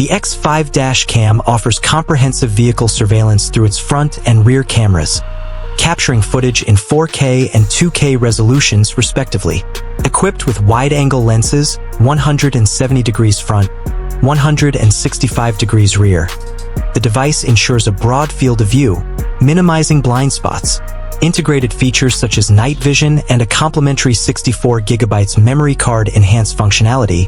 The X5 dash cam offers comprehensive vehicle surveillance through its front and rear cameras, capturing footage in 4K and 2K resolutions respectively. Equipped with wide-angle lenses, 170 degrees front, 165 degrees rear, the device ensures a broad field of view, minimizing blind spots. Integrated features such as night vision and a complimentary 64GB memory card enhance functionality,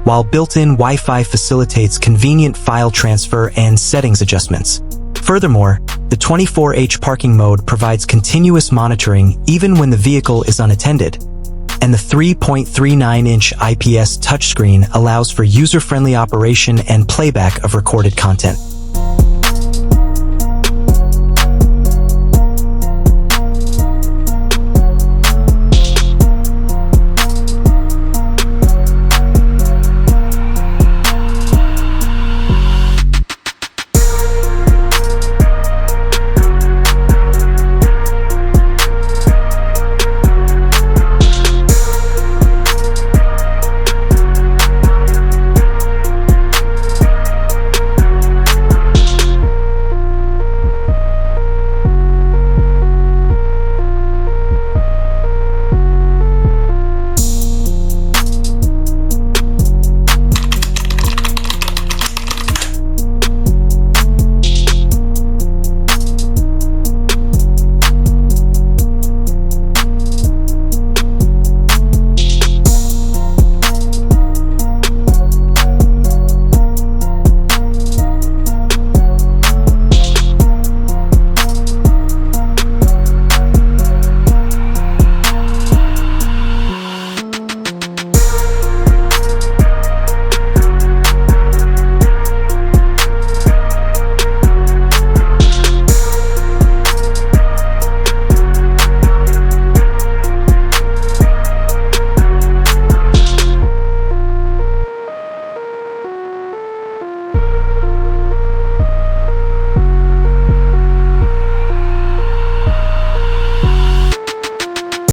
while built-in Wi-Fi facilitates convenient file transfer and settings adjustments. Furthermore, the 24H parking mode provides continuous monitoring even when the vehicle is unattended, and the 3.39-inch IPS touchscreen allows for user-friendly operation and playback of recorded content.